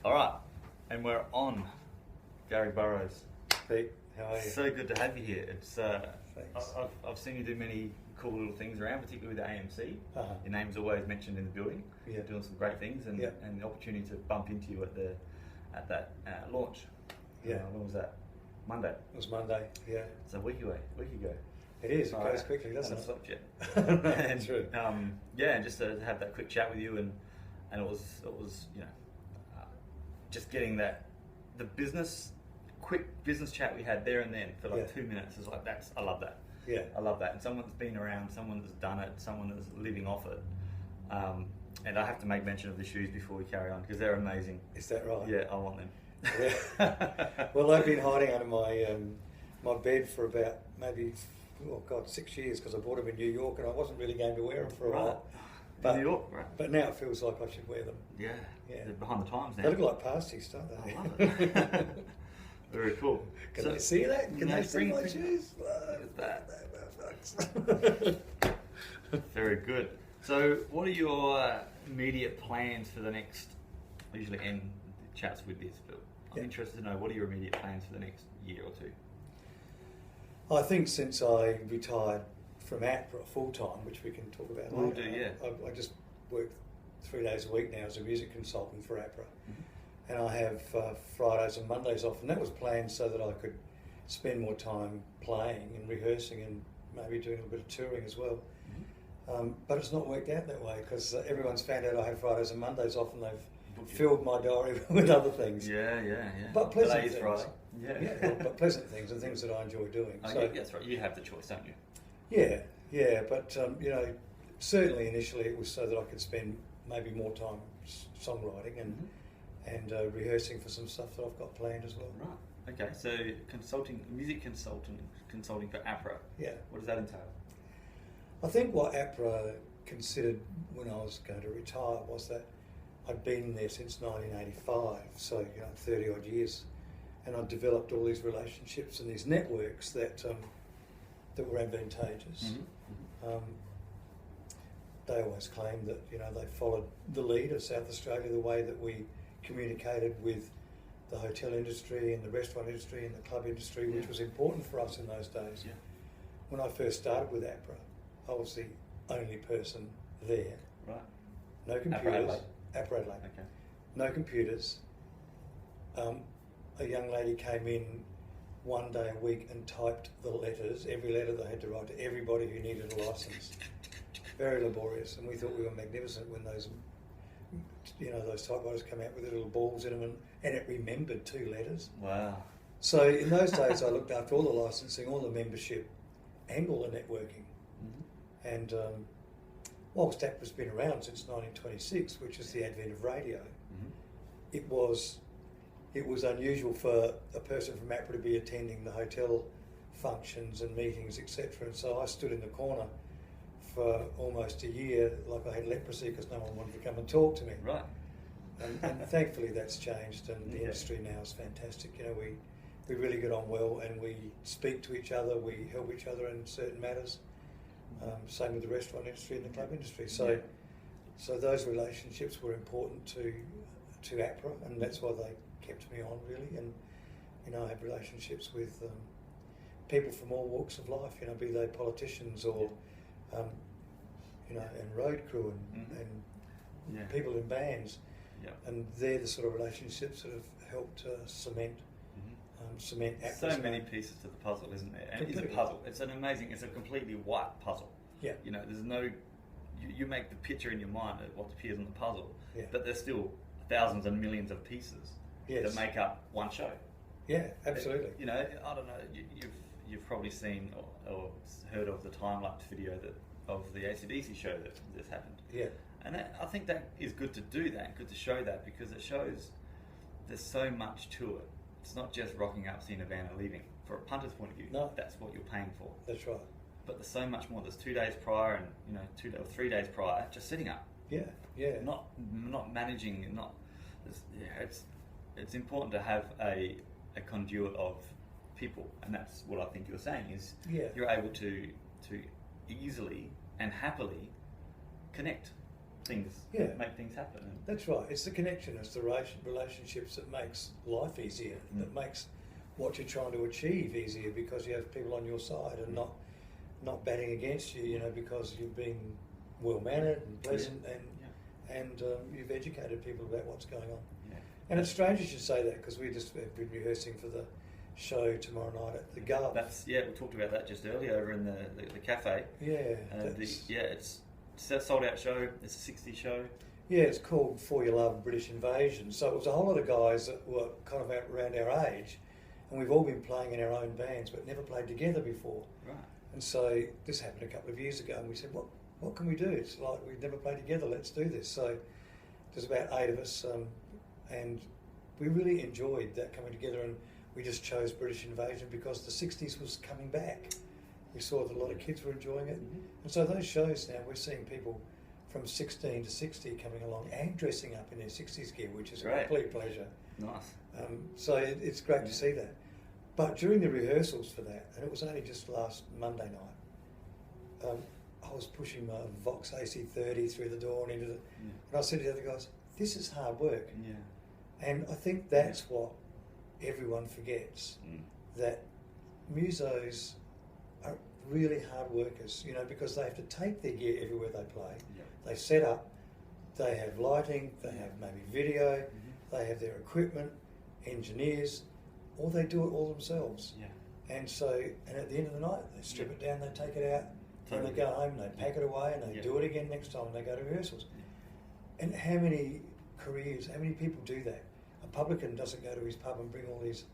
All right, and we're on. Gary Burrows. Pete, how are you? So good to have you here. It's Thanks. I've seen you do many cool little things around, particularly with the AMC. Uh-huh. Your name's always mentioned in the building. Yeah. You're doing some great things, and Yeah. and the opportunity to bump into you at that launch. Yeah. When was that? Monday. It was Monday, yeah. It's a week ago. It is, it All goes right. quickly, doesn't Haven't it? slept yet. That's true. Yeah, and just to have that quick chat with you, and it was just getting the quick business chat we had there and then for like 2 minutes is like I love that. Yeah. I love that. And someone that's been around, someone that's done it, someone that's living off it. And I have to make mention of the shoes before we carry on because they're amazing. Is that right? Yeah, I want them. Yeah. Well, I've been hiding under my bed for about maybe 6 years because I bought them in New York and I wasn't really going to wear them for a while. But, New York, right? But now it feels like I should wear them. Yeah, Yeah. they're behind the times now. They look like pasties, don't they? I love it. Very cool. Can they see that? Can they see my bring- shoes? Look at that. Very good. So, what are your immediate plans for the next? I usually end chats with this, but I'm Yeah. interested to know what are your immediate plans for the next year or two? I think since I retired from APRA full time, which we can talk about Will later, do, yeah. I just work 3 days a week now as a music consultant for APRA. Mm-hmm. And I have Fridays and Mondays off, and that was planned so that I could spend more time playing and rehearsing and maybe doing a little bit of touring as well. But it's not worked out that way because everyone's found out I have Fridays and Mondays off and they've filled my diary with other things. Yeah. But pleasant Today's things. Friday. Yeah, but pleasant things and things that I enjoy doing. Oh, So, yeah, that's right. You have the choice, don't you? yeah, but certainly initially it was so that I could spend maybe more time songwriting and rehearsing for some stuff that I've got planned as well. Right. Okay. So, music consulting for APRA. Yeah. What does that entail? I think what APRA considered when I was going to retire was that I'd been there since 1985, so 30 odd years, and I'd developed all these relationships and these networks that were advantageous. They always claimed that they followed the lead of South Australia, the way that we communicated with the hotel industry and the restaurant industry and the club industry, which was important for us in those days. Yeah. When I first started with APRA, I was the only person there. Right. No computers. APRA Adelaide. Okay. No computers. A young lady came in one day a week and typed the letters, every letter they had to write to everybody who needed a license. Very laborious, and we thought we were magnificent when those typewriters come out with the little balls in them, and it remembered 2 letters. Wow. So in those days, I looked after all the licensing, all the membership, and all the networking. And whilst APRA's been around since 1926, which is the advent of radio, it was unusual for a person from APRA to be attending the hotel functions and meetings, etc. And so I stood in the corner for almost a year like I had leprosy because no one wanted to come and talk to me. Right. And thankfully that's changed, and the industry now is fantastic. We really get on well, and we speak to each other, we help each other in certain matters. Same with the restaurant industry and the club industry. So those relationships were important to APRA, and that's why they kept me on really. And I have relationships with people from all walks of life. Be they politicians or and road crew and people in bands. Yeah. And they're the sort of relationships that have helped cement APRA's So many pieces to the puzzle, isn't there? And it's a puzzle. It's a completely white puzzle. Yeah. There's no, you make the picture in your mind of what appears on the puzzle, Yeah. but there's still thousands and millions of pieces that make up one show. Yeah, absolutely. I don't know, you've probably seen or heard of the time-lapse video of the AC/DC show that's happened. Yeah. And I think that is good to do that, good to show that, because it shows there's so much to it. It's not just rocking up, seeing a van and leaving. For a punter's point of view, that's what you're paying for. That's right. But there's so much more. There's 2 days prior and 2 or 3 days prior, just sitting up. Yeah. Not managing. It's important to have a conduit of people, and that's what I think you're saying is you're able to easily and happily connect. things, Yeah. make things happen. That's right. It's the connection, it's the relationships that makes life easier, that makes what you're trying to achieve easier, because you have people on your side and not batting against you, you know, because you've been well mannered and pleasant and you've educated people about what's going on. Yeah. And it's strange you should say that, because we just have been rehearsing for the show tomorrow night at the Gov. We talked about that just earlier over in the cafe. Yeah. It's a sold out show. It's a 60s show. Yeah, it's called For Your Love, British Invasion. So it was a whole lot of guys that were kind of around our age, and we've all been playing in our own bands but never played together before. Right. And so this happened a couple of years ago, and we said, what can we do? It's like we've never played together, let's do this. So there's about 8 of us, and we really enjoyed that coming together, and we just chose British Invasion because the 60s was coming back. We saw that a lot of kids were enjoying it. Mm-hmm. And so those shows now, we're seeing people from 16 to 60 coming along and dressing up in their 60s gear, which is a complete pleasure. Nice. So it's great to see that. But during the rehearsals for that, and it was only just last Monday night, I was pushing my Vox AC30 through the door and into the... And I said to the other guys, this is hard work. Yeah. And I think that's what everyone forgets, that musos are really hard workers, you know, because they have to take their gear everywhere they play. Yeah. They set up, they have lighting, they have maybe video, they have their equipment, engineers, or they do it all themselves. Yeah. And so, and at the end of the night, they strip it down, they take it out, and they go home, they pack it away, and they do it again next time, and they go to rehearsals. And how many careers, how many people do that? A publican doesn't go to his pub and bring all these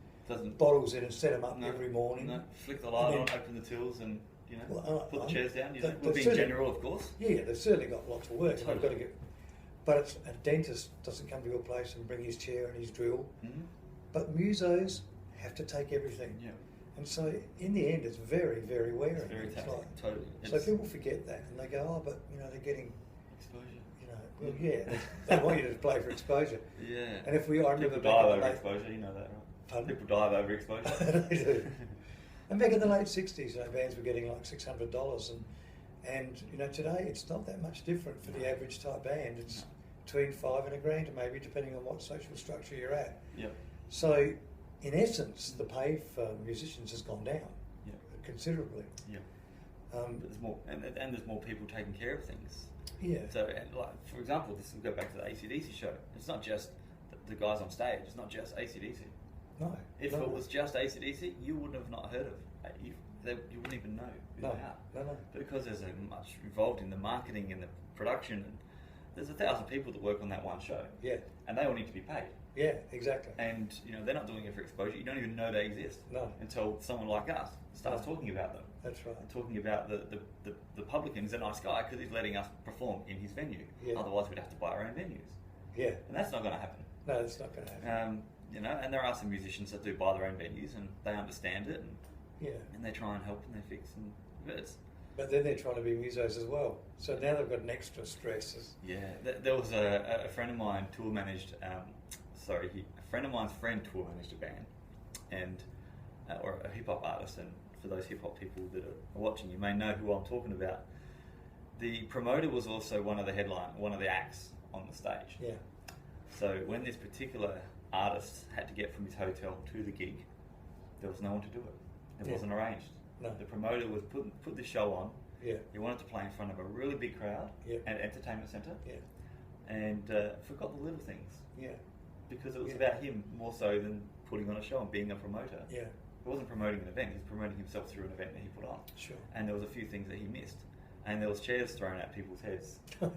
bottles in and set them up every morning. No, flick the light on, open the tills, and you know, put the chairs down. You know, we're being general, of course. Yeah, they've certainly got lots of work. Totally. They've got to get, but a dentist doesn't come to your place and bring his chair and his drill. Mm-hmm. But musos have to take everything. Yeah. And so in the end, it's very, very wearing. It's very taxing. Totally. So people forget that, and they go, oh, but you know, they're getting exposure. You know, well, yeah, they want you to play for exposure. Yeah. And if I remember people dive over exposure, you know that, right? Pardon? People dive over exposure. They do. And back in the late 60s, you know, bands were getting like $600, and you know, today it's not that much different for the average type band. It's between $5 and $1,000, maybe, depending on what social structure you're at. Yep. So, in essence, the pay for musicians has gone down considerably. Yeah. But there's more, and there's more people taking care of things. Yeah. So, like, for example, this will go back to the AC/DC show. It's not just the guys on stage. It's not just AC/DC. No. If it was just AC/DC, you wouldn't have not heard of. You wouldn't even know who they are. No. But because there's much involved in the marketing and the production, and there's 1,000 people that work on that one show. Yeah. And they all need to be paid. Yeah, exactly. And you know, they're not doing it for exposure. You don't even know they exist. No. Until someone like us starts talking about them. That's right. And talking about the publican's a nice guy because he's letting us perform in his venue. Yeah. Otherwise, we'd have to buy our own venues. Yeah. And that's not going to happen. No, that's not going to happen. You know, and there are some musicians that do buy their own venues and they understand it, and and they try and help and they fix, and but then they're trying to be musos as well. So now they've got an extra stress. Yeah, there was a friend of mine tour managed. A friend of mine's friend tour managed a band, and or a hip hop artist. And for those hip hop people that are watching, you may know who I'm talking about. The promoter was also one of the acts on the stage. Yeah. So when this particular artist had to get from his hotel to the gig, there was no one to do it. It wasn't arranged. No. The promoter was put the show on. Yeah. He wanted to play in front of a really big crowd at Entertainment Centre. Yeah. And forgot the little things. Yeah. Because it was about him more so than putting on a show and being a promoter. Yeah. He wasn't promoting an event, he was promoting himself through an event that he put on. Sure. And there was a few things that he missed. And there was chairs thrown at people's heads. And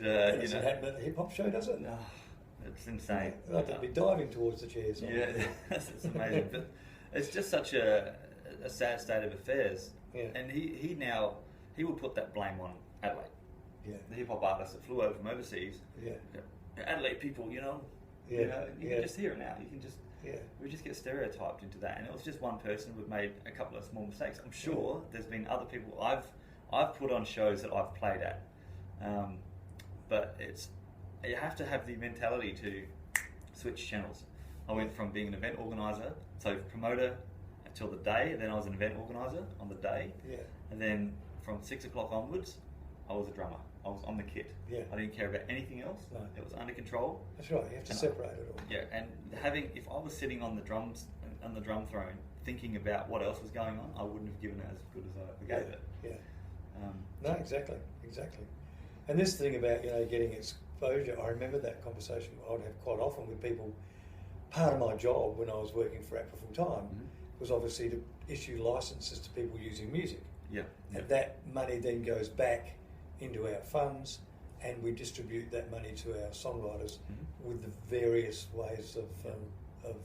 that doesn't happen at a hip hop show, does it? No. It's insane. They'd be diving towards the chairs. Yeah, it's amazing. But it's just such a sad state of affairs. Yeah. And he will put that blame on Adelaide. Yeah. The hip hop artists that flew over from overseas. Yeah. Adelaide people, you know. Yeah. You know, you can just hear it now. You can just we just get stereotyped into that. And it was just one person who made a couple of small mistakes. I'm sure there's been other people I've put on shows that I've played at. But you have to have the mentality to switch channels. I went from being an event organizer, so promoter until the day, then I was an event organizer on the day, and then from 6 o'clock onwards, I was a drummer I was on the kit. Yeah. I didn't care about anything else. No. It was under control. That's right. You have to separate it all. Yeah, and if I was sitting on the drum throne thinking about what else was going on, I wouldn't have given it as good as I gave it. Yeah. No, exactly. And this thing about getting exposure, I remember that conversation I would have quite often with people. Part of my job when I was working for APRA full time was obviously to issue licenses to people using music. Yeah. And that money then goes back into our funds, and we distribute that money to our songwriters with the various ways of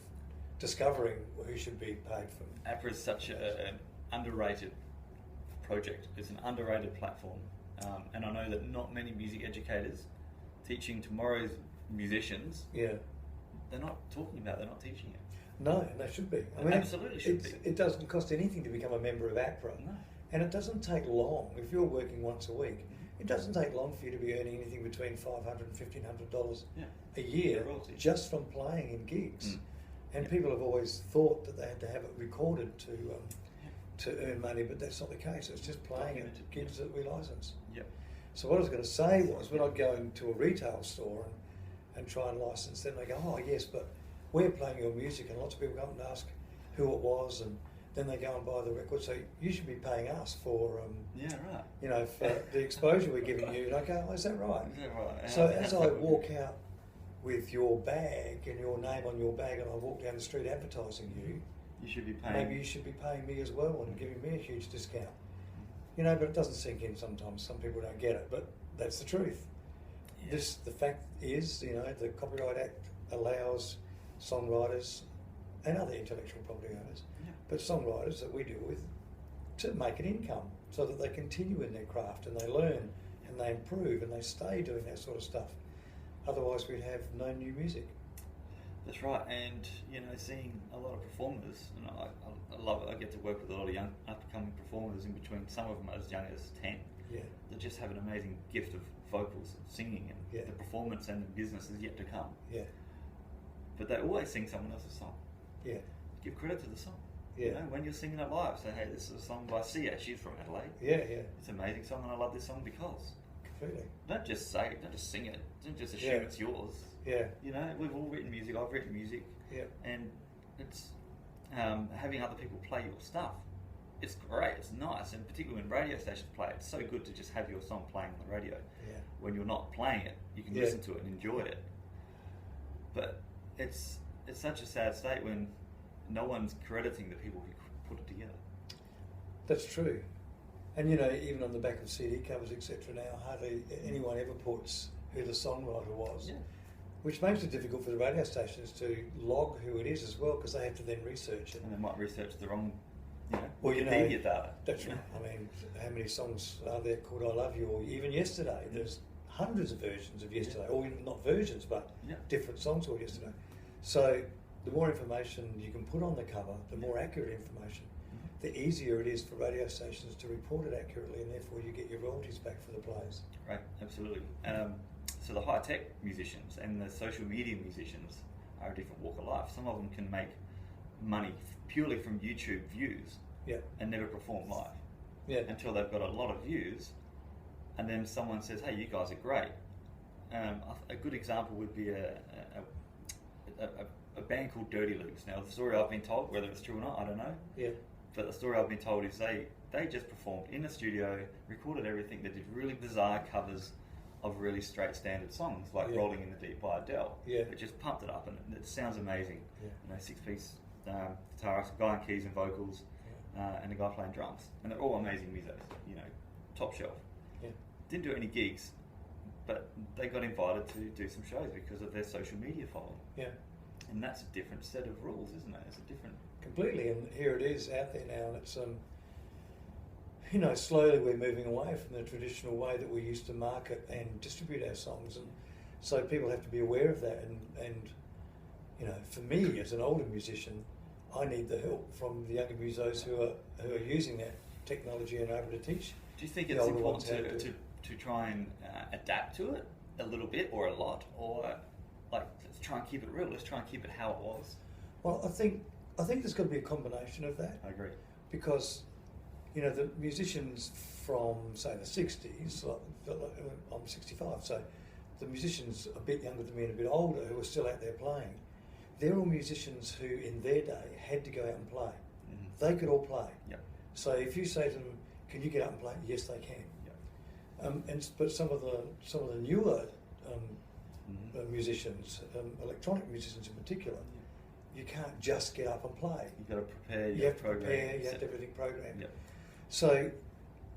discovering who should be paid for. APRA is such an underrated project. It's an underrated platform, and I know that not many music educators teaching tomorrow's musicians. Yeah. They're not talking about. They're not teaching it. No, and they should be. I mean, absolutely should be. It doesn't cost anything to become a member of APRA. No. And it doesn't take long. If you're working once a week, it doesn't take long for you to be earning anything between $500 and $1,500 a year just from playing in gigs. And people have always thought that they had to have it recorded to earn money, but that's not the case. It's just playing at gigs that we license. Yep. So what I was going to say was, when I'd go into a retail store and try and license, then they go, oh yes, but we're playing your music, and lots of people come and ask who it was, and then they go and buy the record. So you should be paying us for, for the exposure we're giving you. And I go, oh, is that right? Is that right? So as I walk out with your bag and your name on your bag, and I walk down the street advertising you, you should be paying. Maybe you should be paying me as well and giving me a huge discount. But it doesn't sink in sometimes. Some people don't get it, but that's the truth. Yeah. The fact is, the Copyright Act allows songwriters and other intellectual property owners, but songwriters that we deal with, to make an income so that they continue in their craft and they learn and they improve and they stay doing that sort of stuff. Otherwise, we'd have no new music. That's right, and seeing a lot of performers, and I love it. I get to work with a lot of young up-and-coming performers. In between, some of them as young as 10. Yeah. That just have an amazing gift of vocals, and singing, and the performance and the business is yet to come. Yeah. But they always sing someone else's song. Yeah. Give credit to the song. Yeah. When you're singing it live, say, hey, this is a song by Sia. She's from Adelaide. Yeah, yeah. It's an amazing song, and I love this song because. Completely. Don't just say it. Don't just sing it. Don't just assume it's yours. Yeah. We've all written music. I've written music. Yeah. And it's having other people play your stuff. It's great. It's nice, and particularly when radio stations play it, it's so good to just have your song playing on the radio. Yeah. When you're not playing it, you can listen to it and enjoy it. But it's such a sad state when no one's crediting the people who put it together. That's true. And even on the back of CD covers, etc. now, hardly anyone ever puts who the songwriter was. Yeah. Which makes it difficult for the radio stations to log who it is as well, because they have to then research it. And they might research the wrong, Wikipedia data. That's right. I mean, how many songs are there called I Love You? Or even Yesterday, there's hundreds of versions of Yesterday, or even not versions, but different songs called Yesterday. So the more information you can put on the cover, the more accurate information, the easier it is for radio stations to report it accurately, and therefore you get your royalties back for the players. Right, absolutely. So the high-tech musicians and the social media musicians are a different walk of life. Some of them can make money purely from YouTube views and never perform live until they've got a lot of views, and then someone says, hey, you guys are great. A good example would be a band called Dirty Loops. Now, the story I've been told, whether it's true or not, I don't know. Yeah. But the story I've been told is they just performed in the studio, recorded everything. They did really bizarre covers of really straight standard songs, like Rolling in the Deep by Adele. Yeah. It just pumped it up, and it sounds amazing. Yeah. 6-piece guitarist, guy on keys and vocals, and a guy playing drums. And they're all amazing musos, top shelf. Yeah. Didn't do any gigs, but they got invited to do some shows because of their social media following. Yeah. And that's a different set of rules, isn't it? It's a different... Completely, and here it is out there now, and it's slowly we're moving away from the traditional way that we used to market and distribute our songs, and so people have to be aware of that. And for me as an older musician, I need the help from the younger musos who are using that technology and are able to teach. Do you think it's important to try and adapt to it a little bit or a lot, or let's try and keep it real? Let's try and keep it how it was. Well, I think there's got to be a combination of that. I agree. Because you know, the musicians from, say, the 60s, I'm 65, so the musicians a bit younger than me and a bit older who are still out there playing, they're all musicians who in their day had to go out and play. Mm-hmm. They could all play. Yep. So if you say to them, can you get up and play? Yes, they can. Yep. But some of the newer Mm-hmm. musicians, electronic musicians in particular, you can't just get up and play. You've got to prepare. You have to prepare. You have to have everything programmed. Yep. So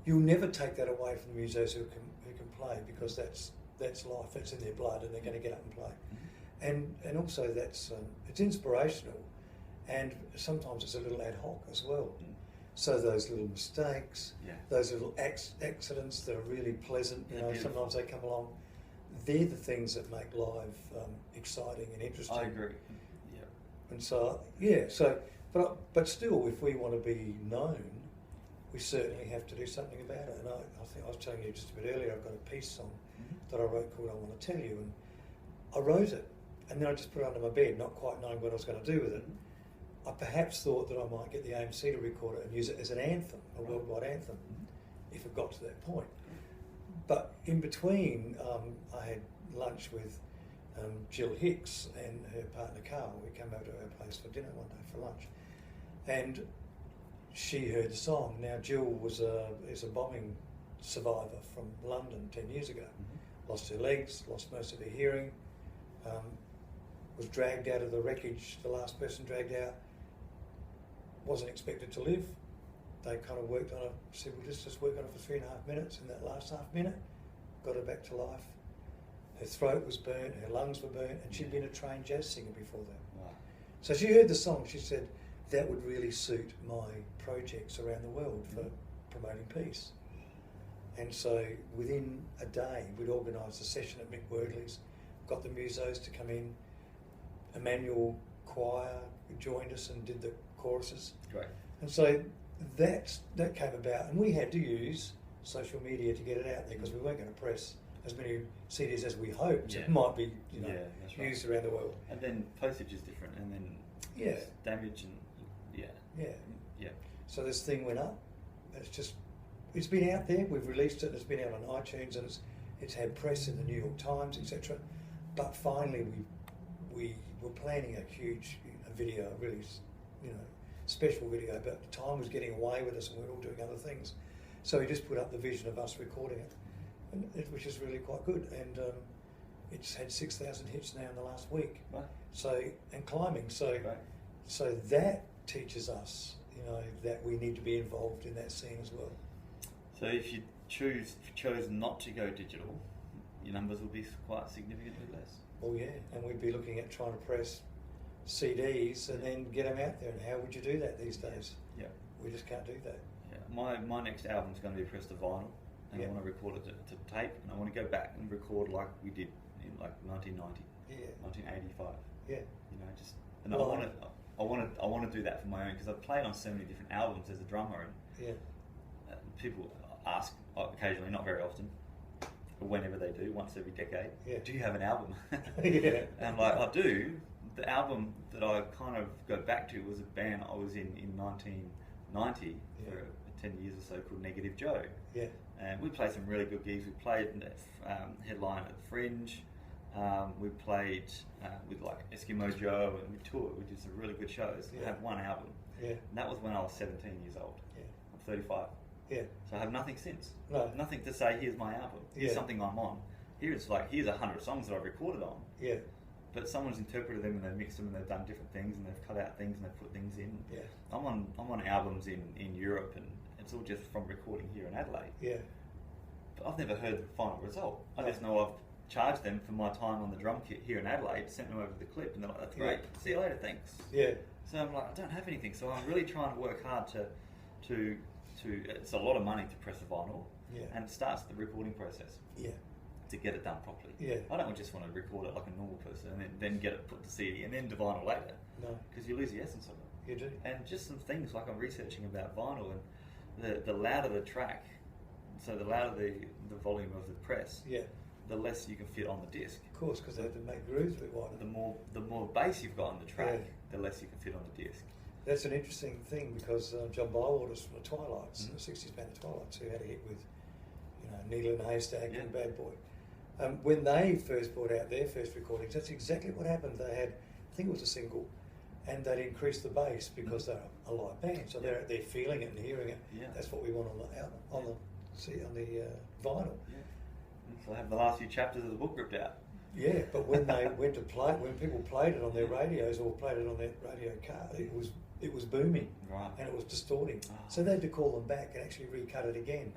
you'll never take that away from the musos who can play, because that's life. That's in their blood, and they're going to get up and play. Mm-hmm. And also that's it's inspirational, and sometimes it's a little ad hoc as well. Mm. So those little mistakes, Yeah. those little accidents that are really pleasant, you They're know, beautiful. sometimes they come along. They're the things that make live exciting and interesting. I agree. Yeah. And so, but still, if we want to be known, we certainly have to do something about it. And I think I was telling you just a bit earlier, I've got a piece on that I wrote called I Want to Tell You, and I wrote it, and then I just put it under my bed, not quite knowing what I was going to do with it. I perhaps thought that I might get the AMC to record it and use it as an anthem, a worldwide anthem, if it got to that point. But in between, I had lunch with Jill Hicks and her partner Carl. We came over to her place for dinner one day for lunch, and she heard the song. Now Jill is a bombing survivor from London 10 years ago. Mm-hmm. Lost her legs, lost most of her hearing, was dragged out of the wreckage. The last person dragged out wasn't expected to live. They kind of worked on it, said, well, let's just work on it for 3.5 minutes. In that last half minute, got her back to life. Her throat was burnt, her lungs were burnt, and she'd been a trained jazz singer before that. Wow. So she heard the song, she said, that would really suit my projects around the world for promoting peace. And so within a day, we'd organised a session at Mick Wordley's, got the musos to come in, Emmanuel Choir joined us and did the choruses. Great. And so that came about, and we had to use social media to get it out there, because we weren't going to press as many CDs as we hoped it might be, that's right. used around the world. And then postage is different, and then Yeah. damage and yeah. So this thing went up. It's been out there. We've released it. It's been out on iTunes, and it's had press in the New York Times, etc. But finally, we were planning a huge video, a really special video. But the time was getting away with us, and we were all doing other things. So we just put up the vision of us recording it, which is really quite good. And it's had 6,000 hits now in the last week. Right. So, and climbing. So, Right. so that teaches us, that we need to be involved in that scene as well. So if you chose not to go digital, your numbers will be quite significantly less. Well, yeah, and we'd be looking at trying to press CDs and then get them out there. And how would you do that these days? Yeah. We just can't do that. Yeah. My next album's going to be pressed to vinyl, and I want to record it to tape, and I want to go back and record like we did in like 1990, 1985. Yeah. I want to do that for my own, because I've played on so many different albums as a drummer, and people ask occasionally, not very often, but whenever they do, once every decade, do you have an album? And I'm like, I do. The album that I kind of go back to was a band I was in 1990 for 10 years or so, called Negative Joe. Yeah. And we played some really good gigs. We played headline at the Fringe. We played with like Eskimo Joe, and we toured. We did some really good shows. We had one album. Yeah. And that was when I was 17 years old. Yeah. I'm 35. Yeah. So I have nothing since. No. Nothing to say, here's my album. Here's something I'm on. Here's 100 songs that I've recorded on. Yeah. But someone's interpreted them, and they've mixed them, and they've done different things, and they've cut out things, and they've put things in. Yeah. I'm on albums in Europe, and it's all just from recording here in Adelaide. Yeah. But I've never heard the final result. I just know I've charged them for my time on the drum kit here in Adelaide, sent them over the clip, and they're like, that's great, see you later, thanks. Yeah. So I'm like, I don't have anything, so I'm really trying to work hard to it's a lot of money to press a vinyl, and it starts the recording process. Yeah. To get it done properly. Yeah. I don't just want to record it like a normal person and then get it put to CD and then to vinyl later. No. Because you lose the essence of it. You do. And just some things like I'm researching about vinyl, and the louder the track, so the louder the volume of the press, the less you can fit on the disc. Of course, because they have to make grooves a bit wider. The more bass you've got on the track, the less you can fit on the disc. That's an interesting thing because John Bywater's from the Twilights, the 60s band The Twilights, who had a hit with, Needle in a Haystack and Bad Boy. When they first brought out their first recordings, that's exactly what happened. They had, I think it was a single, and they'd increased the bass because they're a live band, so they're feeling it and hearing it. Yeah. That's what we want on the album, on the vinyl. Yeah. So I have the last few chapters of the book ripped out. Yeah, but when they went to play, when people played it on their radios or played it on their radio car, it was booming, right, and it was distorting. Oh. So they had to call them back and actually recut it again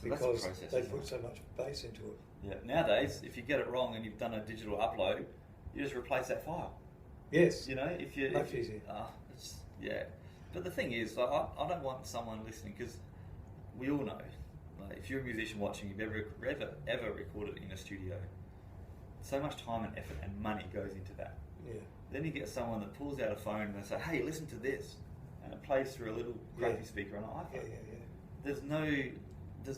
because they put so much bass into it. Yeah. Nowadays, if you get it wrong and you've done a digital upload, you just replace that file. Yes. If you much easier. But the thing is, like, I don't want someone listening, because we all know, like, if you're a musician watching, you've ever recorded in a studio, so much time and effort and money goes into that. Yeah. Then you get someone that pulls out a phone and they say, "Hey, listen to this," and it plays through a little crappy speaker on an iPhone. Yeah. There's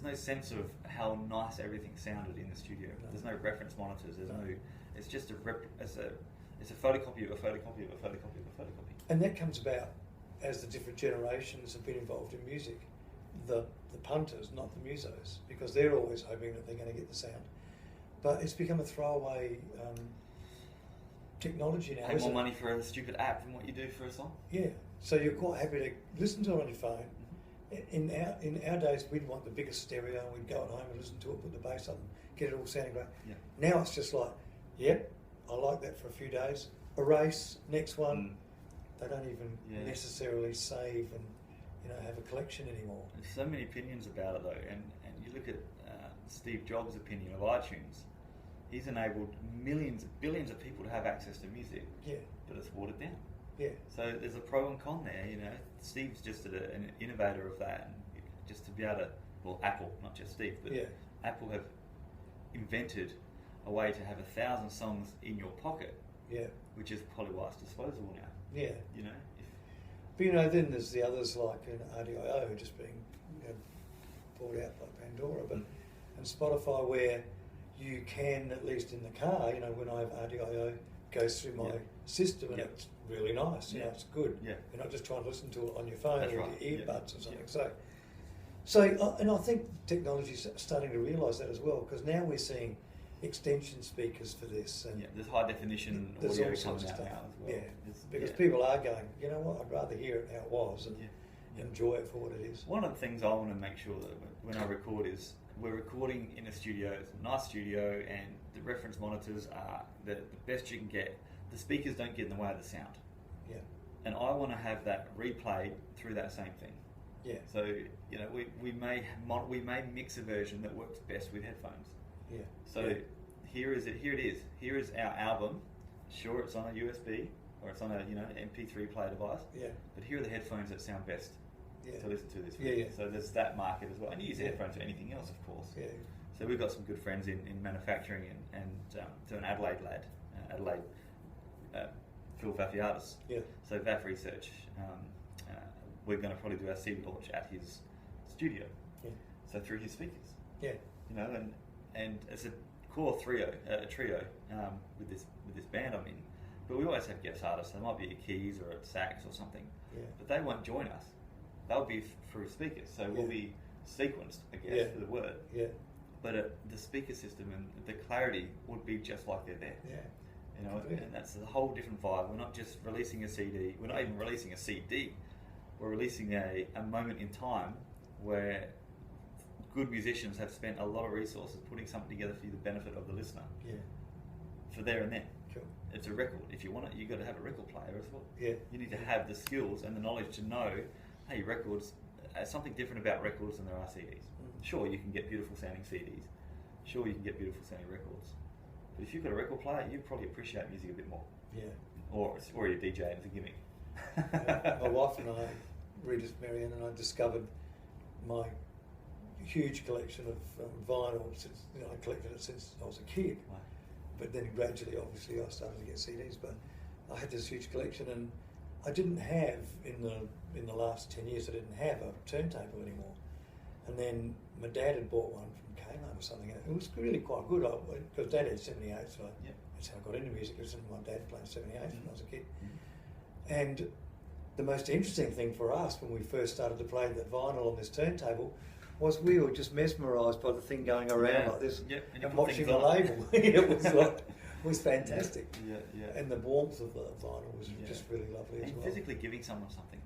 no sense of how nice everything sounded in the studio. No. There's no reference monitors. There's no. It's just it's a photocopy of a photocopy of a photocopy of a photocopy. And that comes about as the different generations have been involved in music. The punters, not the musos, because they're always hoping that they're going to get the sound. But it's become a throwaway technology now. Pay more money for a stupid app than what you do for a song. Yeah, so you're quite happy to listen to it on your phone. In our days, we'd want the biggest stereo, and we'd go at home and listen to it, put the bass up, and get it all sounding great. Yeah. Now it's just like, yep, I like that for a few days. Erase, next one. They don't even necessarily save and have a collection anymore. There's so many opinions about it though, and you look at Steve Jobs' opinion of iTunes. He's enabled billions of people to have access to music. Yeah. But it's watered down. Yeah. So there's a pro and con there. Steve's just an innovator of that, and just to be able to, Apple, not just Steve, but Apple have invented a way to have 1,000 songs in your pocket. Yeah. Which is probably why it's disposable now. Yeah. But then there's the others like RDIO just being bought out by Pandora, and Spotify, where you can, at least in the car, when I have RDIO, goes through my system, and it's really nice. It's good. Yeah. You're not just trying to listen to it on your phone or your earbuds or something. Yeah. So, and I think technology's starting to realise that as well, because now we're seeing extension speakers for this, and there's high definition audio coming out now as well. Yeah, because people are going, you know what, I'd rather hear it how it was and enjoy it for what it is. One of the things I want to make sure that when I record is we're recording in a studio. It's a nice studio, and the reference monitors are the best you can get. The speakers don't get in the way of the sound. Yeah. And I want to have that replayed through that same thing. Yeah. So we may mix a version that works best with headphones. Yeah. So here it is. Here is our album. Sure, it's on a USB or it's on a MP3 player device. Yeah. But here are the headphones that sound best to listen to this with. Yeah. So there's that market as well. And you use headphones for anything else, of course. Yeah. So we've got some good friends in manufacturing and to an Adelaide lad, Phil Vafiatis. Yeah. So VAF Research. We're going to probably do our CD launch at his studio. Yeah. So through his speakers. Yeah. And it's a core trio with this band I'm in. But we always have guest artists. They might be at keys or at sax or something. Yeah. But they won't join us. They'll be through speakers. So we'll be sequenced, I guess, for the word. Yeah. But the speaker system and the clarity would be just like they're there. Yeah. And that's a whole different vibe. We're not just releasing a CD. We're not even releasing a CD. We're releasing a moment in time where good musicians have spent a lot of resources putting something together for the benefit of the listener. Yeah. For there and then. Sure. It's a record. If you want it, you've got to have a record player as well. Yeah. You need to have the skills and the knowledge to know, hey, records, something different about records than there are CDs. Sure, you can get beautiful sounding CDs. Sure, you can get beautiful sounding records. But if you've got a record player, you probably appreciate music a bit more. Yeah. Or you're DJing as a gimmick. My wife and I, Marianne and I, discovered my huge collection of vinyl. Since I collected it since I was a kid. Wow. But then gradually, obviously, I started to get CDs. But I had this huge collection, and I didn't have in the last 10 years. I didn't have a turntable anymore. And then my dad had bought one from Kmart or something. It was really quite good because Dad had 78, so that's how I got into music. I listened to my dad playing 78 when I was a kid. And the most interesting thing for us when we first started to play that vinyl on this turntable was we were just mesmerised by the thing going around like this and watching the label. It was fantastic. And the warmth of the vinyl was just really lovely as well. Physically giving someone something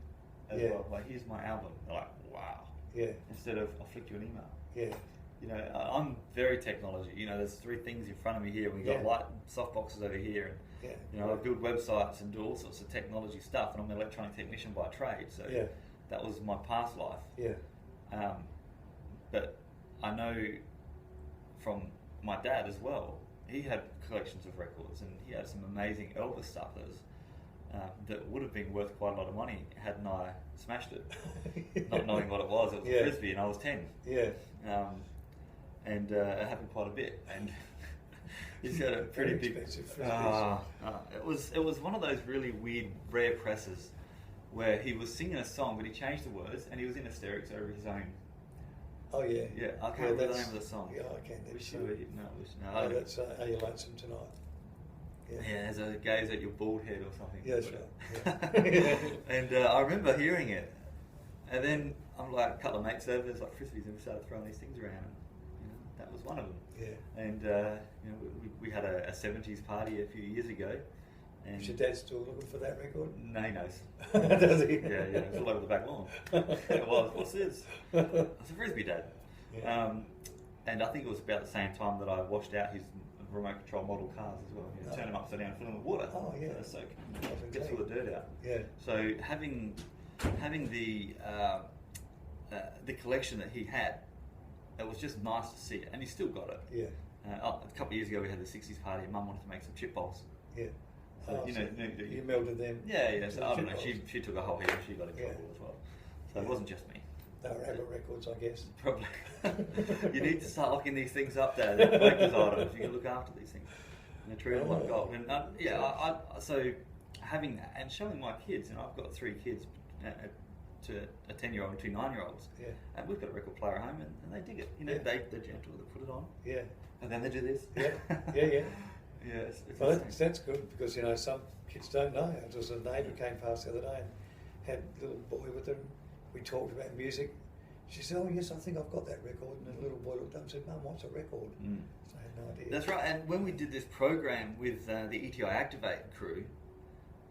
as well. Like, here's my album. They're like, wow. Yeah. Instead of, I'll flick you an email. Yeah. You know, I'm very technology. You know, there's 3 things in front of me here. We've got light soft boxes over here. And, you know, I build websites and do all sorts of technology stuff. And I'm an electronic technician by trade. So that was my past life. Yeah. But I know from my dad as well, he had collections of records, and he had some amazing Elvis stuff that would have been worth quite a lot of money hadn't I smashed it, not knowing what it was. It was a Frisbee, and I was 10. Yeah. And it happened quite a bit. And he's got a pretty big. Expensive Frisbees. It was one of those really weird, rare presses where he was singing a song, but he changed the words, and he was in hysterics over his own. Oh yeah. Yeah, I can't remember the name of the song. Yeah, I can't. Wish you were here. No, no, that's Are You Lonesome Tonight? Yeah, as a gaze at your bald head or something. Yeah, sure. Yeah. And I remember hearing it, and then I'm like, a couple of mates over, there's like Frisbees, and we started throwing these things around, and you know, that was one of them. Yeah. And you know, we had a 70s party a few years ago. And is your dad still looking for that record? No, he knows. Does he? Yeah, it's all over the back lawn. It was. What's this? It's a Frisbee, Dad. Yeah. And I think it was about the same time that I washed out his remote control model cars as well. You know, turn them upside down, fill them with water. Oh yeah. So gets all the dirt out. Yeah. So having the collection that he had, it was just nice to see it, and he still got it. Yeah. A couple of years ago, we had the 60s party, and Mum wanted to make some chip bowls. Yeah. So, you melded them. Yeah. So I don't know. She took a whole heap. She got in trouble as well. So it wasn't just me. They were Abbott records, I guess. Probably. You need to start locking these things up, Dad. They're collector's items. You can look after these things. And treat them like gold. And so having that and showing my kids, and I've got 3 kids, to a 10-year-old and 2 9-year-olds. Yeah. And we've got a record player at home, and they dig it. You know, they're gentle. They put it on. Yeah. And then they do this. Yeah. Yeah, well, that's good because, you know, some kids don't know. There was a neighbour came past the other day and had a little boy with them. We talked about music. She said, "Oh yes, I think I've got that record." And the little boy looked up and said, "Mum, what's a record?" So I had no idea. That's right. And when we did this program with the ETI Activate crew,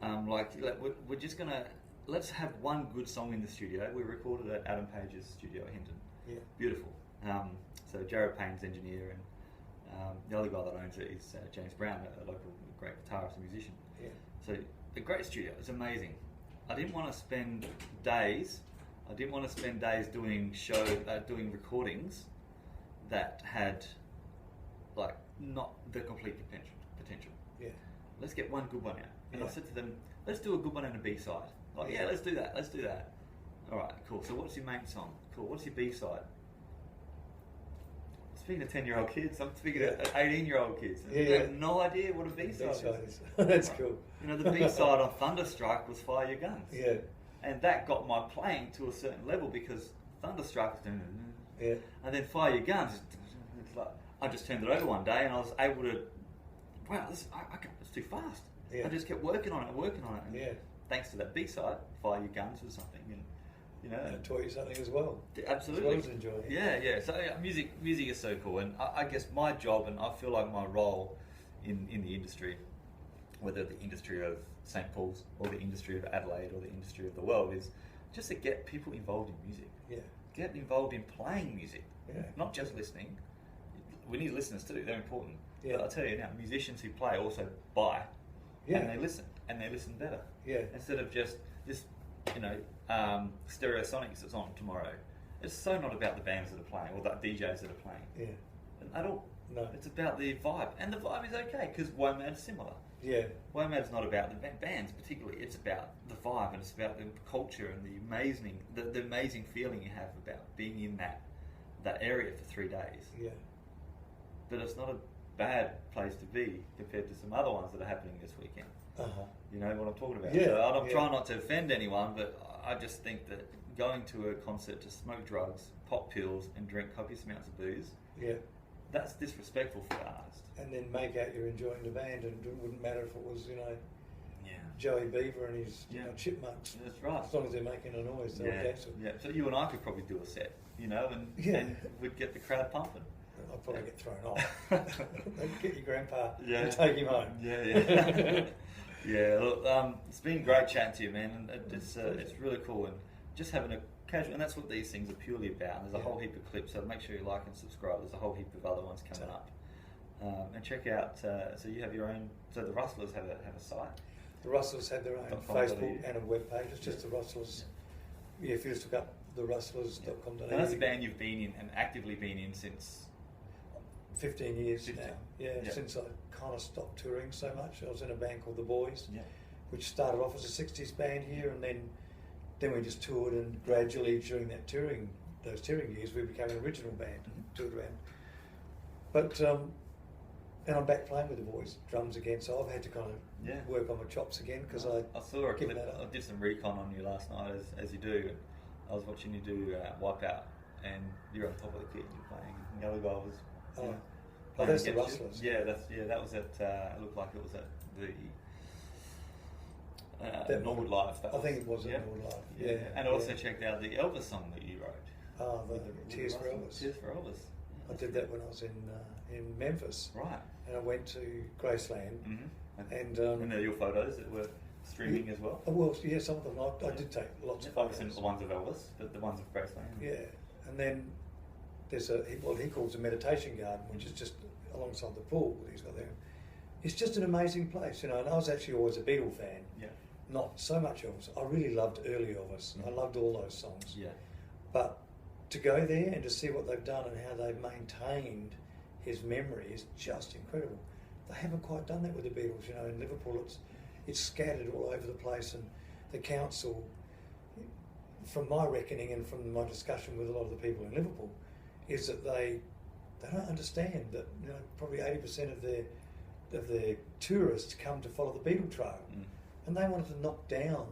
we're just gonna let's have one good song in the studio. We recorded at Adam Page's studio at Hinton. Yeah. Beautiful. So Jared Payne's engineer, and the other guy that owns it is James Brown, a local great guitarist and musician. Yeah. So a great studio. It's amazing. I didn't want to spend days doing recordings that had like not the complete potential. Yeah. Let's get one good one out. And I said to them, let's do a good one and a B-side. Like, let's do that. All right, cool. So what's your main song? Cool. What's your B-side? Speaking of 10-year-old kids, I'm speaking of 18-year-old kids. They have no idea what a B-side is. That's cool. You know, the B-side on Thunderstruck was Fire Your Guns. Yeah. And that got my playing to a certain level because Thunderstruck was doing and then Fire Your Guns, it's like, I just turned it over one day and I was able to, it's too fast. Yeah. I just kept working on it. And thanks to that B-side, Fire Your Guns was something. And, you know, and it taught you something as well. Absolutely. As well as enjoying it. Yeah. So music is so cool, and I guess my job, and I feel like my role in the industry, whether the industry of St. Paul's or the industry of Adelaide or the industry of the world, is just to get people involved in music. Yeah. Get involved in playing music. Yeah. Not just listening. We need listeners too. They're important. Yeah. But I'll tell you now, musicians who play also buy. Yeah. And they listen better. Yeah. Instead of just Stereosonics that's on tomorrow. It's so not about the bands that are playing or the DJs that are playing. Yeah. At all. No. It's about the vibe. And the vibe is okay because WOMAD's similar. Yeah. WOMAD's not about the bands particularly. It's about the vibe, and it's about the culture and the amazing feeling you have about being in that area for 3 days. Yeah. But it's not a bad place to be compared to some other ones that are happening this weekend. Uh-huh. You know what I'm talking about? Yeah. So I'm trying not to offend anyone, but I just think that going to a concert to smoke drugs, pop pills, and drink copious amounts of booze, that's disrespectful for the artist. And then make out you're enjoying the band, and it wouldn't matter if it was, Joey Beaver and his Yeah. chipmunks. That's right. As long as they're making a noise, they'll dance it. Yeah. So you and I could probably do a set, and we'd get the crowd pumping. I'd probably get thrown off. They'd get your grandpa Yeah. and take him home. Yeah. Yeah. Look, it's been great chatting to you, man, and it's really cool, and just having a casual, and that's what these things are purely about. There's a whole heap of clips, so make sure you like and subscribe. There's a whole heap of other ones coming up, and check out. So you have your own. So the Rustlers have a site. The Rustlers had their own Facebook and a web page. It's just the Rustlers. Yeah, if you just look up the rustlers.com.au. And that's a band you've been in and actively been in since 15 years 15. now. Yeah, since I kind of stopped touring so much. I was in a band called The Boys, Yeah. which started off as a 60s band here, and then we just toured, and gradually during those touring years, we became an original band and toured around. But and I'm back playing with The Boys, drums again, so I've had to kind of work on my chops again because I saw a clip. that up. I did some recon on you last night, as you do. And I was watching you do Wipeout, and you're on top of the kit and you're playing. And the other guy was. That's the against you. Rustlers. That was at. It looked like it was at the Norwood Live. I think it was at Norwood Live. Yeah. And I also checked out the Elvis song that you wrote. The Tears for Elvis. Tears for Elvis. I did that when I was in Memphis. Right. And I went to Graceland. Mm-hmm. And they're your photos that were streaming as well? Well, yeah, some of them. I did take lots of photos. Obviously not the ones of Elvis, but the ones of Graceland. Yeah. And then there's what he calls a meditation garden, which is just alongside the pool that he's got there. It's just an amazing place, and I was actually always a Beatle fan. Yeah. Not so much Elvis. I really loved early Elvis. I loved all those songs. Yeah. But to go there and to see what they've done and how they've maintained his memory is just incredible. They haven't quite done that with the Beatles. In Liverpool, it's scattered all over the place, and the council, from my reckoning and from my discussion with a lot of the people in Liverpool, is that they don't understand that probably 80% of their tourists come to follow the Beatle trail, and they wanted to knock down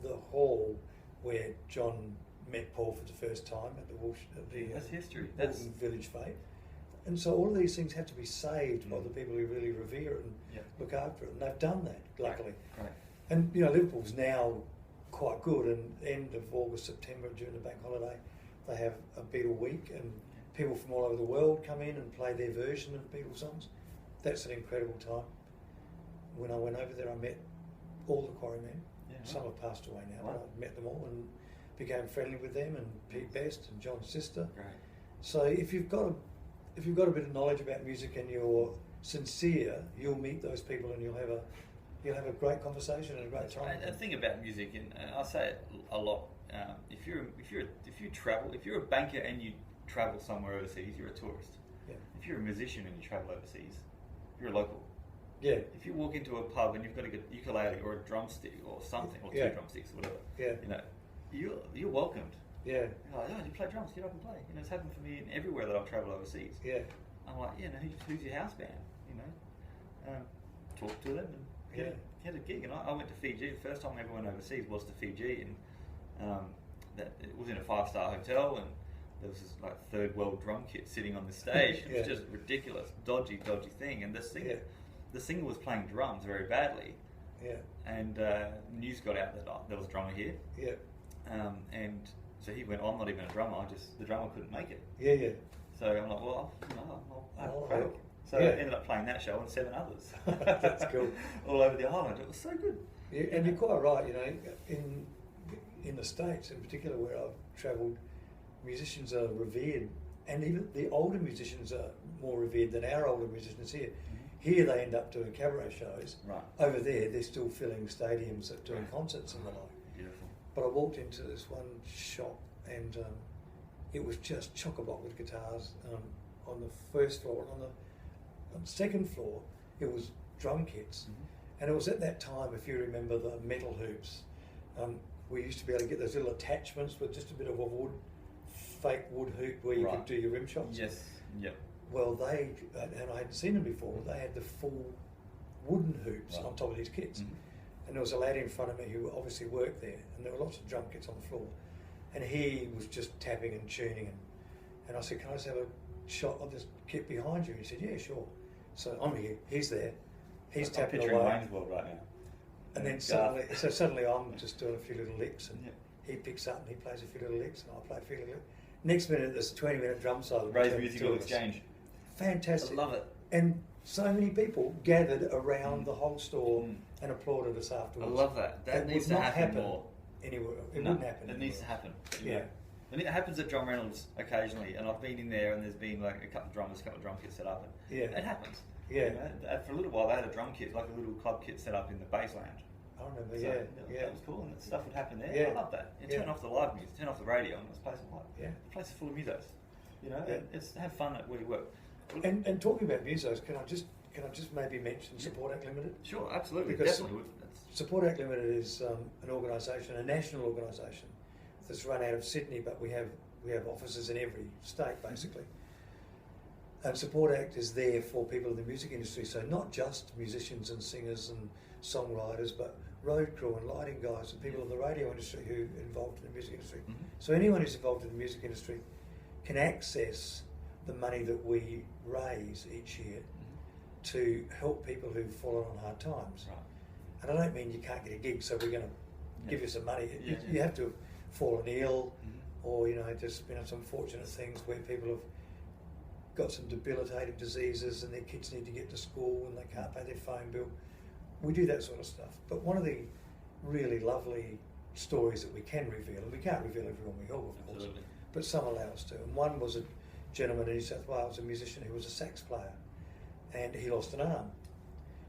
the hall where John met Paul for the first time at the that's history. That's Village Fete. And so all of these things have to be saved by the people who really revere it and look after it, and they've done that, luckily. Right. And Liverpool's now quite good, and end of August, September, during the bank holiday, they have a Beatle week, and people from all over the world come in and play their version of Beatle songs. That's an incredible time. When I went over there, I met all the Quarrymen. Some have passed away now, but I met them all and became friendly with them, and Pete Best and John's sister. Right. So if you've got a bit of knowledge about music and you're sincere, you'll meet those people and you'll have a great conversation and a great time. The thing about music, and I say it a lot, if you're a banker and you travel somewhere overseas, you're a tourist. Yeah. If you're a musician and you travel overseas, you're a local. Yeah. If you walk into a pub and you've got a ukulele or a drumstick or something, or two drumsticks or whatever, you're welcomed. Yeah. You're like, oh, you play drums, get up and play. It's happened for me everywhere that I've travelled overseas. Yeah. I'm like, who's your house band? Talk to them and get a gig. And I went to Fiji. The first time I ever went overseas was to Fiji, and it was in a 5-star hotel, and there was this third world drum kit sitting on the stage. It was just ridiculous, dodgy thing. And the singer was playing drums very badly. Yeah. And news got out that there was a drummer here. Yeah. And so he went, I'm not even a drummer. The drummer couldn't make it. Yeah, yeah. So I'm like, well, I'll play. So I ended up playing that show and 7 others. That's cool. All over the island. It was so good. Yeah, and you're quite right. In the States, in particular, where I've travelled, musicians are revered, and even the older musicians are more revered than our older musicians here. Here they end up doing cabaret shows. Right. Over there, they're still filling stadiums at doing concerts and the like. Beautiful. But I walked into this one shop, and it was just chock-a-block with guitars on the first floor. And on the second floor, it was drum kits. And it was at that time, if you remember the metal hoops, we used to be able to get those little attachments with just a bit of a fake wood hoop where you could do your rim shots. Yes. Yep. Well, and I hadn't seen them before, they had the full wooden hoops on top of these kits. And there was a lad in front of me who obviously worked there, and there were lots of drum kits on the floor. And he was just tapping and tuning. And I said, can I just have a shot of this kit behind you? He said, yeah, sure. So I'm here, he's there, he's tapping away. I'm picturing Wayne's World right now. And then suddenly I'm just doing a few little licks, and he picks up and he plays a few little licks, and I play a few little licks. Next minute, there's a 20-minute drum solo. Raise musical exchange. Fantastic. I love it. And so many people gathered around the whole store and applauded us afterwards. I love that. That needs to happen more. Anywhere. It wouldn't happen. It needs to happen. Yeah. And it happens at Drum Reynolds occasionally, and I've been in there, and there's been like a couple of drummers, a couple of drum kits set up, and it happens. Yeah. You know, for a little while, they had a drum kit, like a little club kit set up in the bass lounge. I remember, So, yeah. That was cool, and that stuff would happen there. Yeah. I love that. You turn off the live music, turn off the radio, and let's play some live. Yeah. The place is full of musos. You know, it's have fun at where you work. And talking about musos, can I just maybe mention Support Act Limited? Sure, absolutely, Because definitely. Support Act Limited is an organisation, a national organisation that's run out of Sydney, but we have offices in every state basically. And Support Act is there for people in the music industry, so not just musicians and singers and songwriters, but road crew and lighting guys and people in the radio industry who are involved in the music industry. So anyone who's involved in the music industry can access the money that we raise each year to help people who've fallen on hard times. Right. And I don't mean you can't get a gig, so we're going to give you some money. You have to have fallen ill, or there's been some fortunate things where people have got some debilitating diseases and their kids need to get to school and they can't pay their phone bill. We do that sort of stuff. But one of the really lovely stories that we can reveal, and we can't reveal everyone we help, of course, but some allow us to. And one was a gentleman in New South Wales, a musician who was a sax player, and he lost an arm.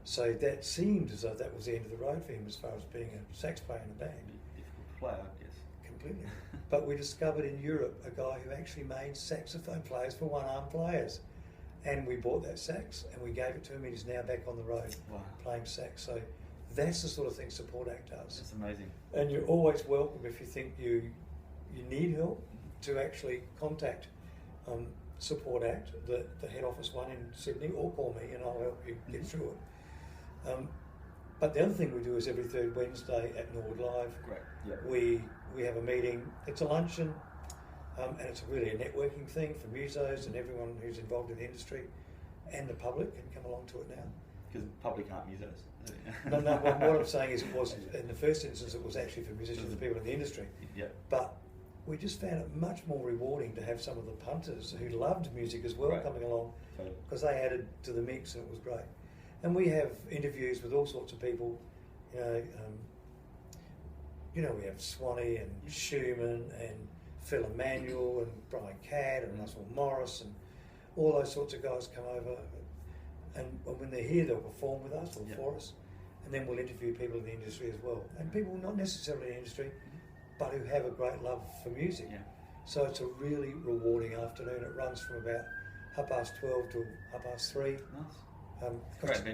So that seemed as though that was the end of the road for him as far as being a sax player in a band. Difficult player, I guess. Completely. But we discovered in Europe a guy who actually made saxophone players for one-arm players. And we bought that sax and we gave it to him, and he's now back on the road playing sax. So that's the sort of thing Support Act does. That's amazing. And you're always welcome if you think you need help to actually contact Support Act, the head office one in Sydney, or call me and I'll help you get through it. But the other thing we do is every third Wednesday at Nord Live. Great. Yeah. We have a meeting. It's a luncheon, and it's really a networking thing for musos and everyone who's involved in the industry, and the public can come along to it now. Because the public aren't musos. No. What I'm saying is, it was in the first instance, it was actually for musicians and people in the industry. Yeah. But we just found it much more rewarding to have some of the punters who loved music as well coming along, because they added to the mix and it was great. And we have interviews with all sorts of people. We have Swanee and Schumann and Phil Emanuel and Brian Cadd and Russell Morris and all those sorts of guys come over. And when they're here, they'll perform with us or for us. And then we'll interview people in the industry as well. And people not necessarily in the industry, but who have a great love for music. Yeah. So it's a really rewarding afternoon. It runs from about 12:30 till 3:30. Nice. Cost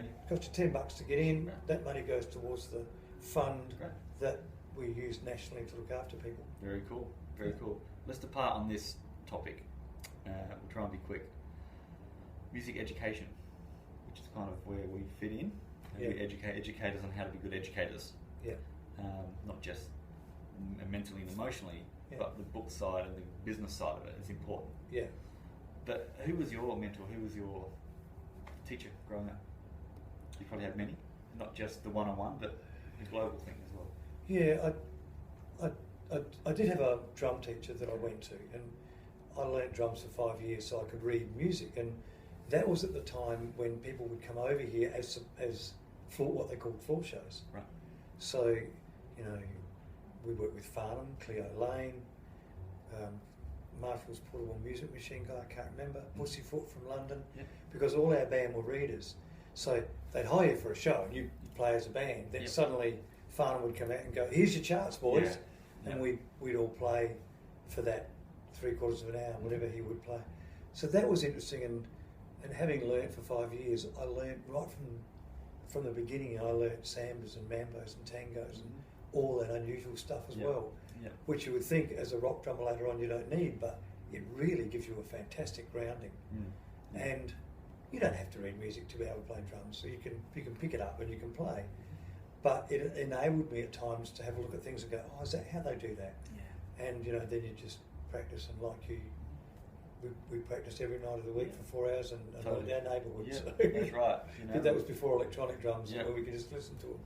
you $10 to get in. Right. That money goes towards the fund that we use nationally to look after people. Very cool. Very cool. Let's depart on this topic. We'll try and be quick. Music education, which is kind of where we fit in. We educate educators on how to be good educators. Yeah. Not just mentally and emotionally, but the book side and the business side of it is important. Yeah. But who was your mentor? Who was your teacher growing up? You probably had many, not just the one-on-one, but the global thing as well. Yeah, I did have a drum teacher that I went to, and I learnt drums for 5 years so I could read music, and that was at the time when people would come over here as floor, what they called floor shows. Right. So, we worked with Farnham, Cleo Lane, Marshall's portable music machine guy, I can't remember, Pussyfoot from London, because all our band were readers. So they'd hire you for a show and you play as a band. Then suddenly Farnham would come out and go, "Here's your charts, boys." Yeah. And we'd all play for that 3/4 of an hour, whatever he would play. So that was interesting, and having learnt for 5 years, I learnt right from the beginning. I learnt sambas and mambos and tangos and all that unusual stuff as well, which you would think as a rock drummer later on you don't need, but it really gives you a fantastic grounding. And you don't have to read music to be able to play drums, so you can pick it up and you can play. But it enabled me at times to have a look at things and go, "Oh, is that how they do that?" Yeah. And then you just practice, and like we practiced every night of the week for 4 hours and Totally. our neighbourhood. Yeah, So that's right. You know, that was before electronic drums, Yeah. where we could just listen to them.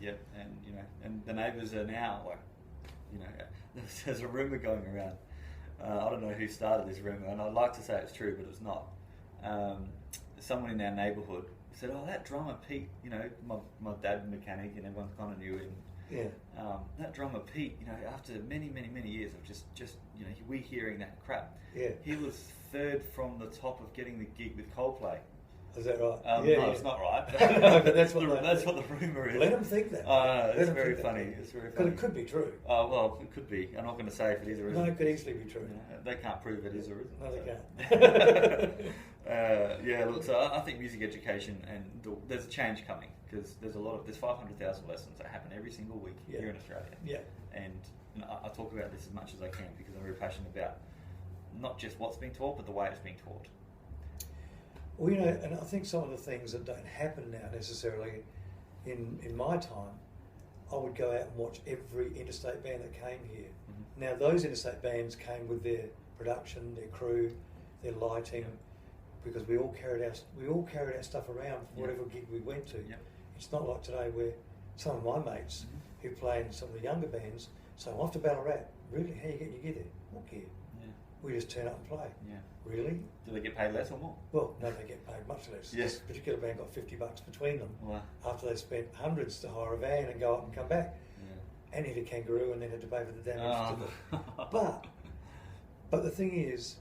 Yep, and you know, and the neighbours are now like, you know, there's a rumour going around. I don't know who started this rumour, and I'd like to say it's true, but it's not. Someone in our neighbourhood said, "Oh, that drummer Pete, you know, my dad mechanic, and everyone kind of knew him. Yeah, That drummer Pete, you know, after many years of just you know, we hearing that crap, yeah. he was third from the top of getting the gig with Coldplay." Is that right? No, it's not right. No, but that's what the rumour is. Let them think that. It's very funny. It's very funny. Because it could be true. Well, it could be. I'm not going to say if it is or isn't. No, it could easily be true. You know, they can't prove it is or isn't. No, they so. can't. Yeah, look, so I think music education, and there's a change coming, because there's 500,000 lessons that happen every single week here in Australia. Yeah. And you know, I talk about this as much as I can, because I'm very passionate about not just what's being taught, but the way it's being taught. Well, you know, and I think some of the things that don't happen now necessarily, in my time, I would go out and watch every interstate band that came here. Mm-hmm. Now, those interstate bands came with their production, their crew, their lighting, because we all carried our stuff around for whatever gig we went to. Yep. It's not like today where some of my mates who play in some of the younger bands say, "I'm off to Ballarat." Really? How you getting your gear there? What gear? Yeah. We just turn up and play. Yeah. Really? Do they get paid less or more? Well, no, they get paid much less. Yes. This particular band got $50 between them. Wow. After they spent hundreds to hire a van and go up and come back. Yeah. And hit a kangaroo and then had to pay for the damage to the... But the thing is,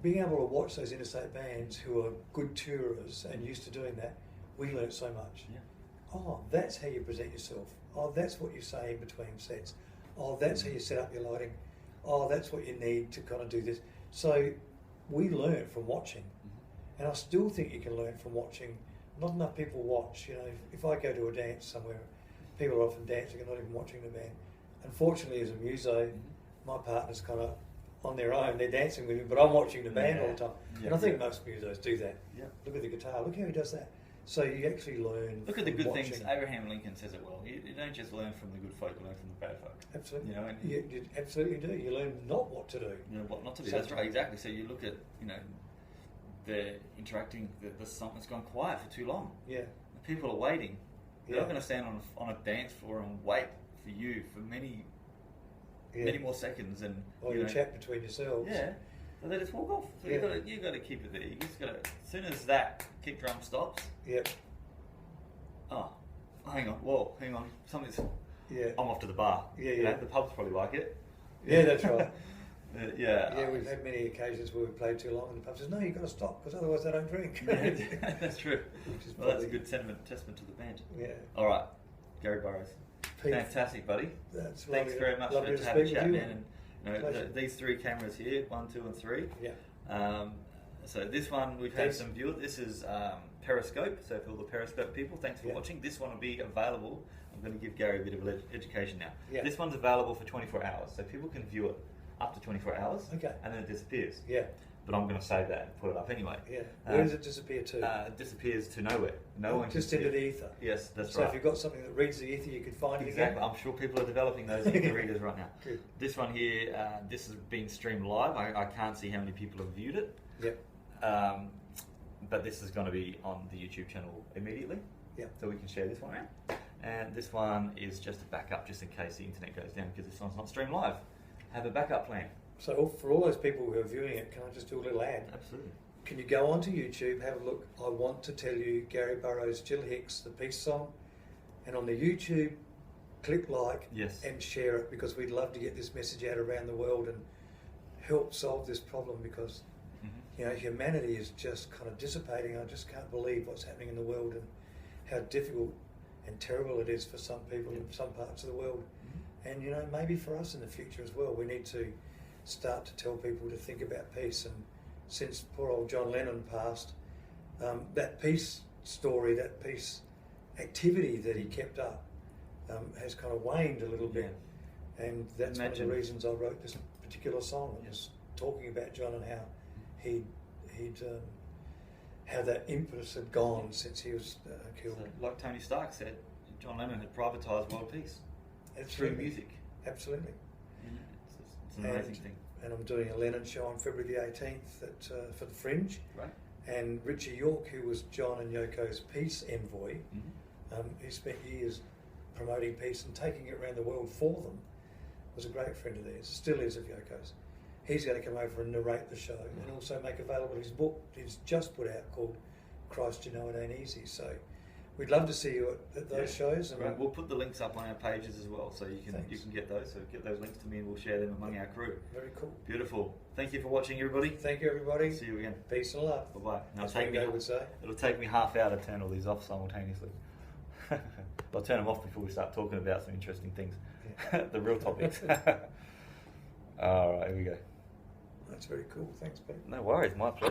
being able to watch those interstate bands who are good tourers and used to doing that, we learnt so much. Yeah. Oh, that's how you present yourself. Oh, that's what you say in between sets. Oh, that's how you set up your lighting. Oh, that's what you need to kind of do this. So we learn from watching. Mm-hmm. And I still think you can learn from watching. Not enough people watch. You know, if I go to a dance somewhere, people are often dancing and not even watching the band. Unfortunately, as a muso, my partner's kind of on their own. They're dancing with me, but I'm watching the band all the time. Yeah, and I think most musos do that. Yeah. Look at the guitar. Look how he does that. So you actually learn. Look at the good watching. things. Abraham Lincoln says it well. You don't just learn from the good folk; you learn from the bad folk. Absolutely. You know, and you absolutely do. You learn not what to do. You know what not to do. That's right. Exactly. So you look at, you know, they're interacting. The song has gone quiet for too long. Yeah. People are waiting. They're not going to stand on a dance floor and wait for you for many more seconds. And or you chat between yourselves. Yeah. So they just walk off. So you got to keep it there. You just got to. As soon as that kick drum stops. Yep. Oh, hang on. Whoa, hang on. Something's. Yeah. I'm off to the bar. Yeah, you know, the pubs probably like it. Yeah, that's right. Yeah, we've had many occasions where we played too long and the pub says, "No, you've got to stop because otherwise they don't drink." Yeah, that's true. Well, that's a good testament to the band. Yeah. All right, Gary Burrows. Pete, fantastic, buddy. Thanks very much for having a chat, man. And you know, these three cameras here, 1, 2, and 3. Yeah. So this one we've had some viewers. This is Periscope. So for all the Periscope people, thanks for watching. This one will be available. I'm going to give Gary a bit of education now. Yeah. This one's available for 24 hours, so people can view it up to 24 hours. Okay. And then it disappears. Yeah. But I'm going to save that and put it up anyway. Yeah. Where does it disappear to? It disappears to nowhere. No one just can into see the it. ether. Yes, that's so right. So if you've got something that reads the ether, you can find it exactly. again. I'm sure people are developing those ether readers right now. Good. This one here, this has been streamed live. I can't see how many people have viewed it. Yep. But this is going to be on the YouTube channel immediately. Yep. So we can share this one around. And this one is just a backup, just in case the internet goes down, because this one's not streamed live. Have a backup plan. So for all those people who are viewing it, can I just do a little ad? Absolutely. Can you go onto YouTube, have a look? I want to tell you Gary Burrows, Jill Hicks, the peace song, and on the YouTube, click like and share it, because we'd love to get this message out around the world and help solve this problem, because you know, humanity is just kind of dissipating. I just can't believe what's happening in the world and how difficult and terrible it is for some people in some parts of the world. And you know, maybe for us in the future as well, we need to start to tell people to think about peace. And since poor old John Lennon passed, that peace story, that peace activity that he kept up has kind of waned a little bit. And that's one of the reasons I wrote this particular song. It was talking about John and how he'd how that impetus had gone since he was killed. So, like Tony Stark said, John Lennon had privatised world peace through music. Absolutely. It's an amazing thing. and I'm doing a Lennon show on February the 18th for the Fringe. Right. And Richie York, who was John and Yoko's peace envoy, he spent years promoting peace and taking it around the world for them, was a great friend of theirs, still is of Yoko's. He's going to come over and narrate the show and also make available his book he's just put out called Christ, You Know It Ain't Easy. So we'd love to see you at those shows. And right. We'll put the links up on our pages as well, so you can get those. So get those links to me and we'll share them among our crew. Very cool. Beautiful. Thank you for watching, everybody. Thank you, everybody. See you again. Peace and love. Bye-bye. That's what Ringo would say. It'll take me half hour to turn all these off simultaneously. I'll turn them off before we start talking about some interesting things. Yeah. The real topics. All right, here we go. That's very cool. Thanks, Pete. No worries, my pleasure.